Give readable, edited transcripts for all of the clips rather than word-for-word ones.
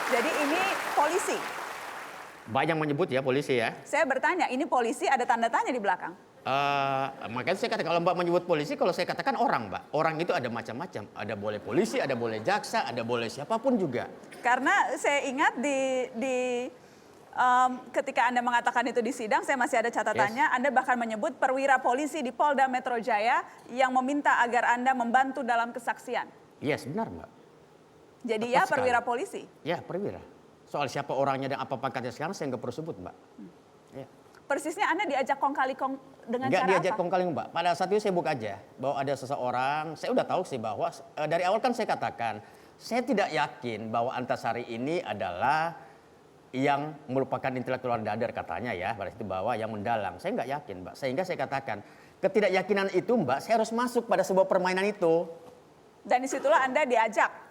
Jadi ini polisi. Banyak menyebut ya polisi ya. Saya bertanya, ini polisi ada tanda tanya di belakang. Makanya saya katakan kalau Mbak menyebut polisi, kalau saya katakan orang Mbak. Orang itu ada macam-macam. Ada boleh polisi, ada boleh jaksa, ada boleh siapapun juga. Karena saya ingat ketika Anda mengatakan itu di sidang, saya masih ada catatannya. Yes. Anda bahkan menyebut perwira polisi di Polda Metro Jaya yang meminta agar Anda membantu dalam kesaksian. Yes, benar Mbak. Jadi tepat ya sekali. Perwira polisi? Ya, perwira. Soal siapa orangnya dan apa pangkatnya sekarang saya nggak perlu sebut Mbak. Ya. Persisnya Anda diajak kong kali kong dengan nggak cara diajak apa? kong kali Mbak. Pada saat itu saya buka aja bahwa ada seseorang, saya udah tahu sih bahwa dari awal kan saya katakan, saya tidak yakin bahwa Antasari ini adalah yang merupakan intelektual dadar katanya ya, pada itu bahwa yang mendalang. Saya nggak yakin Mbak, sehingga saya katakan ketidakyakinan itu Mbak, saya harus masuk pada sebuah permainan itu. Dan disitulah Anda diajak.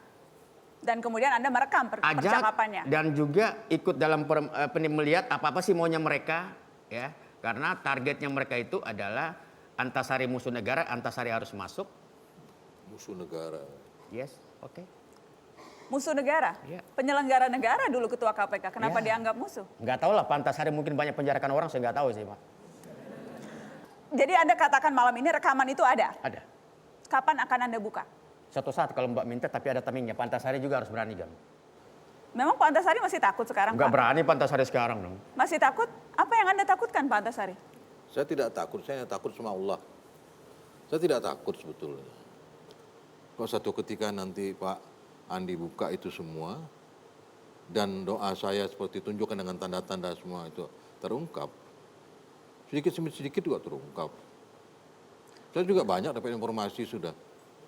Dan kemudian Anda merekam percakapannya. Dan juga ikut dalam melihat apa-apa sih maunya mereka. Ya, karena targetnya mereka itu adalah Antasari musuh negara, Antasari harus masuk. Musuh negara. Yes, oke. Musuh negara? Ya. Penyelenggara negara dulu ketua KPK, kenapa dianggap musuh? Nggak tahu lah, Pak Antasari mungkin banyak penjarakan orang, saya nggak tahu sih Pak. Jadi Anda katakan malam ini rekaman itu ada? Ada. Kapan akan Anda buka? Suatu saat kalau Mbak minta, tapi ada timingnya. Pak Antasari juga harus berani kan. Memang Pak Antasari masih takut sekarang, Nggak Pak? berani Pak Antasari sekarang dong. Masih takut? Apa yang Anda takutkan, Pak Antasari? Saya tidak takut, saya takut sama Allah. Saya tidak takut sebetulnya. Kalau satu ketika nanti Pak Andi buka itu semua, dan doa saya seperti tunjukkan dengan tanda-tanda semua itu terungkap, sedikit demi sedikit juga terungkap. Saya juga banyak dapat informasi sudah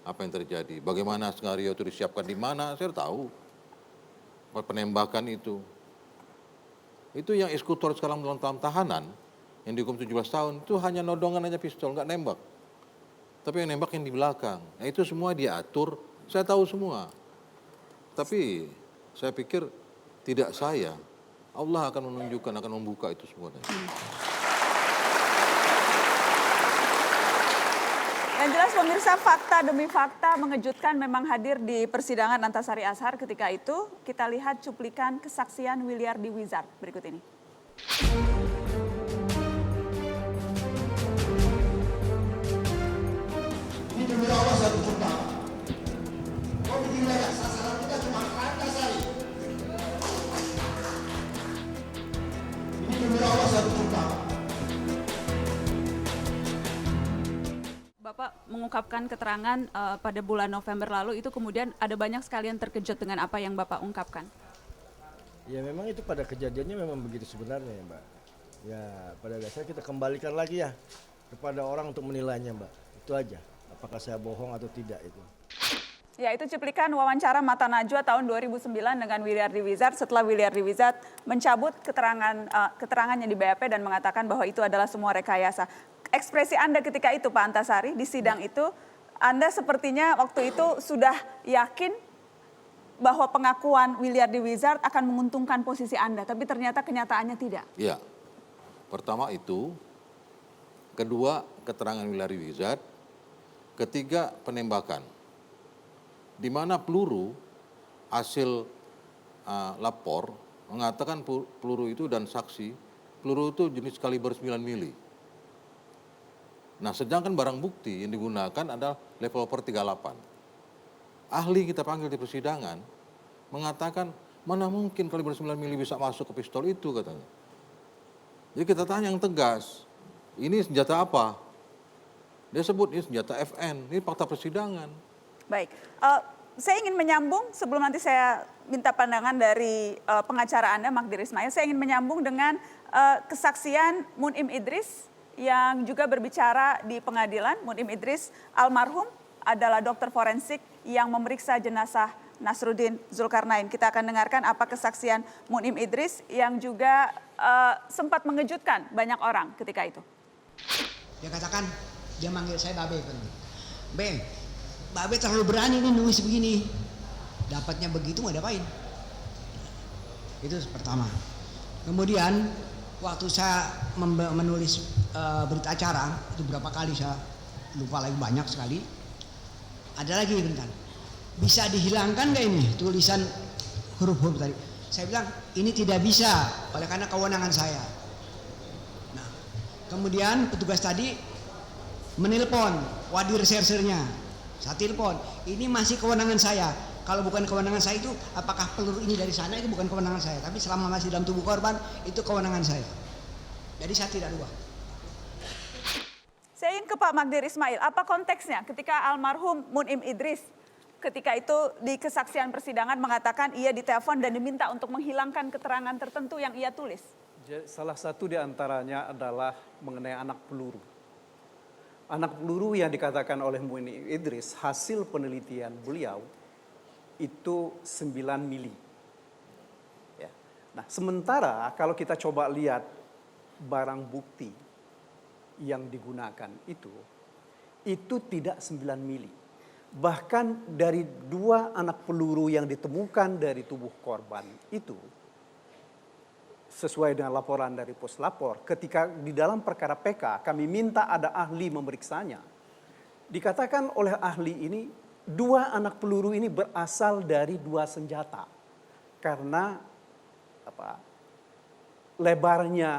apa yang terjadi, bagaimana skenario itu disiapkan di mana, saya tahu. Penembakan itu yang eksekutor sekarang dalam tahanan yang dihukum 17 tahun itu hanya nodongan aja pistol, nggak nembak. Tapi yang nembak yang di belakang. Nah itu semua diatur, saya tahu semua. Tapi saya pikir tidak saya, Allah akan menunjukkan, akan membuka itu semua. Yang jelas pemirsa, fakta demi fakta mengejutkan memang hadir di persidangan Antasari Azhar ketika itu. Kita lihat cuplikan kesaksian Williardi Wizard berikut ini. Ini demi Allah saya bersumpah. Kau di wilayah sasaran kita cuma Antasari. Ini demi Allah saya bersumpah. Bapak mengungkapkan keterangan pada bulan November lalu, itu kemudian ada banyak sekali yang terkejut dengan apa yang Bapak ungkapkan. Ya memang itu pada kejadiannya memang begitu sebenarnya ya Mbak. Ya pada dasarnya kita kembalikan lagi ya kepada orang untuk menilainya Mbak. Itu aja, apakah saya bohong atau tidak itu. Ya, itu cuplikan wawancara Mata Najwa tahun 2009 dengan Williardi Wizard setelah Williardi Wizard mencabut keterangannya di BAP dan mengatakan bahwa itu adalah semua rekayasa. Ekspresi Anda ketika itu Pak Antasari di sidang itu, Anda sepertinya waktu itu sudah yakin bahwa pengakuan Williardi Wizard akan menguntungkan posisi Anda, tapi ternyata kenyataannya tidak. Iya, pertama itu, kedua keterangan Williardi Wizard, ketiga penembakan. Di mana peluru hasil lapor mengatakan peluru itu dan saksi, peluru itu jenis kaliber 9 mili. Nah, sedangkan barang bukti yang digunakan adalah revolver 38. Ahli kita panggil di persidangan mengatakan mana mungkin kaliber 9 mili bisa masuk ke pistol itu katanya. Jadi kita tanya yang tegas, ini senjata apa? Dia sebut ini senjata FN, ini fakta persidangan. Baik, saya ingin menyambung sebelum nanti saya minta pandangan dari pengacara Anda, Magdir Ismail. Saya ingin menyambung dengan kesaksian Munim Idris yang juga berbicara di pengadilan. Munim Idris almarhum adalah dokter forensik yang memeriksa jenazah Nasruddin Zulkarnain. Kita akan dengarkan apa kesaksian Munim Idris yang juga sempat mengejutkan banyak orang ketika itu. Dia katakan, dia manggil saya Babe. Beng, Babe terlalu berani nih nulis begini. Dapatnya begitu mau diapain? Itu pertama. Kemudian waktu saya menulis berita acara, itu berapa kali saya lupa lagi, banyak sekali. Ada lagi bentar. Bisa dihilangkan gak ini tulisan huruf-huruf tadi? Saya bilang ini tidak bisa oleh karena kewenangan saya. Nah, kemudian petugas tadi menelpon wadi resersernya. Saya telepon, ini masih kewenangan saya. Kalau bukan kewenangan saya itu, apakah peluru ini dari sana itu bukan kewenangan saya. Tapi selama masih dalam tubuh korban, itu kewenangan saya. Jadi saya tidak rubah. Saya ingin ke Pak Magdir Ismail, apa konteksnya ketika almarhum Munim Idris ketika itu di kesaksian persidangan mengatakan ia ditelepon dan diminta untuk menghilangkan keterangan tertentu yang ia tulis? Salah satu di antaranya adalah mengenai anak peluru. Anak peluru yang dikatakan oleh Munim Idris hasil penelitian beliau itu 9 mili. Ya. Nah, sementara kalau kita coba lihat barang bukti yang digunakan itu tidak 9 mili. Bahkan dari 2 anak peluru yang ditemukan dari tubuh korban itu, sesuai dengan laporan dari Puslapor, ketika di dalam perkara PK kami minta ada ahli memeriksanya, dikatakan oleh ahli ini 2 anak peluru ini berasal dari 2 senjata. Karena lebarnya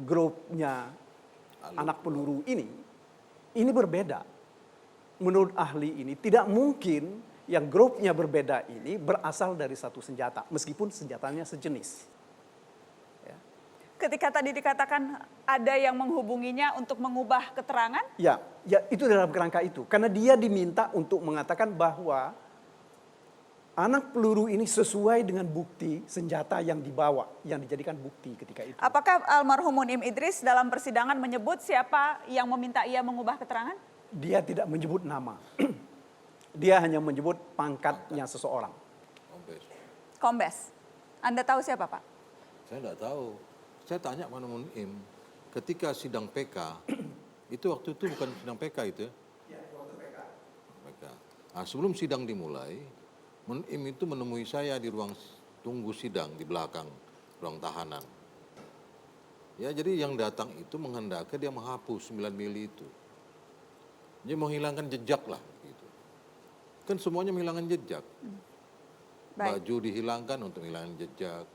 grupnya anak peluru ini berbeda. Menurut ahli ini tidak mungkin yang grupnya berbeda ini berasal dari satu senjata, meskipun senjatanya sejenis. Ya. Ketika tadi dikatakan ada yang menghubunginya untuk mengubah keterangan? Ya, itu dalam kerangka itu. Karena dia diminta untuk mengatakan bahwa anak peluru ini sesuai dengan bukti senjata yang dibawa, yang dijadikan bukti ketika itu. Apakah almarhum Munim Idris dalam persidangan menyebut siapa yang meminta ia mengubah keterangan? Dia tidak menyebut nama. Dia hanya menyebut pangkatnya seseorang. Kombes. Anda tahu siapa, Pak? Saya tidak tahu. Saya tanya mana Munim. Ketika sidang PK, itu waktu itu bukan sidang PK itu ya? Iya, waktu PK. Nah, sebelum sidang dimulai, Munim itu menemui saya di ruang tunggu sidang di belakang ruang tahanan. Ya, jadi yang datang itu menghendaki dia menghapus 9 mili itu. Dia menghilangkan jejak lah. Gitu. Kan semuanya menghilangkan jejak. Baik. Baju dihilangkan untuk menghilangkan jejak.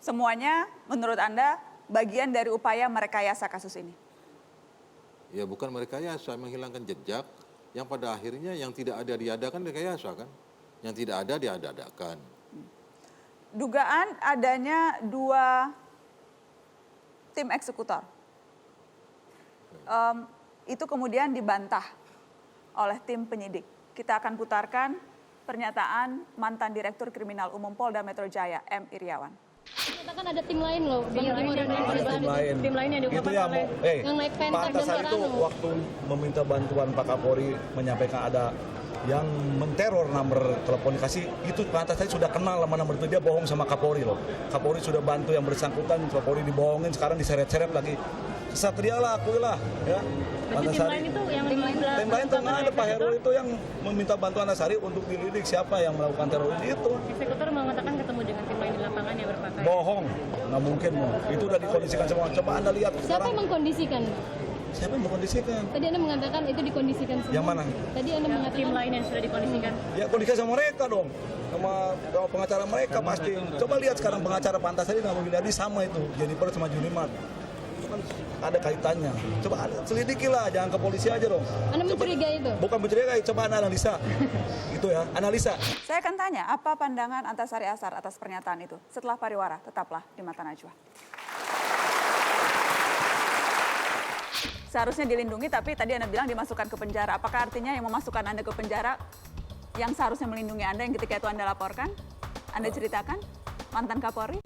Semuanya menurut Anda bagian dari upaya merekayasa kasus ini? Ya bukan merekayasa, menghilangkan jejak. Yang pada akhirnya yang tidak ada diadakan rekayasa kan. Yang tidak ada diadakan. Dugaan adanya 2 tim eksekutor. Itu kemudian dibantah oleh tim penyidik. Kita akan putarkan pernyataan mantan Direktur Kriminal Umum Polda Metro Jaya, M. Iriawan. Kita kan ada tim lain loh, Bang Timur dan tim lain yang diungkapkan oleh yang naik Pak pentas dan Antasari itu Parano. waktu meminta bantuan Pak Kapolri menyampaikan ada yang menteror nomor telepon dikasih, itu Pak Antasari sudah kenal sama nomor itu, dia bohong sama Kapolri loh. Kapolri sudah bantu yang bersangkutan, Kapolri dibohongin, sekarang diseret-seret lagi. Kesatria lah, akuilah ya. Berarti tim lain itu yang tim lain tuh nggak ada, Pak Heru itu yang meminta bantuan Antasari untuk dilidik siapa yang melakukan teror itu. Eksekutor mengatakan ketemu dengan tim lain di lapangan yang berpakaian. Bohong, nggak mungkin mau. Itu udah dikondisikan semua. Coba Anda lihat Siapa sekarang. yang mengkondisikan? Siapa yang mengkondisikan? Tadi Anda mengatakan itu dikondisikan semua. Yang mana? Tadi Anda mengatakan tim lain yang sudah dikondisikan. Ya kondisikan sama mereka dong. Sama pengacara mereka pasti. Coba lihat sekarang pengacara Pantas tadi nama Wilyadi sama itu. Jennifer sama Junimat. Kan ada kaitannya. Coba selidiki lah, jangan ke polisi aja dong. Anda mencurigai itu? Bukan mencurigai, coba Anda analisa. Itu ya, analisa. Saya akan tanya, apa pandangan Antasari Azhar atas pernyataan itu? Setelah pariwara, tetaplah di Mata Najwa. Seharusnya dilindungi, tapi tadi Anda bilang dimasukkan ke penjara. Apakah artinya yang memasukkan Anda ke penjara yang seharusnya melindungi Anda, yang ketika itu Anda laporkan, Anda ceritakan, mantan Kapolri?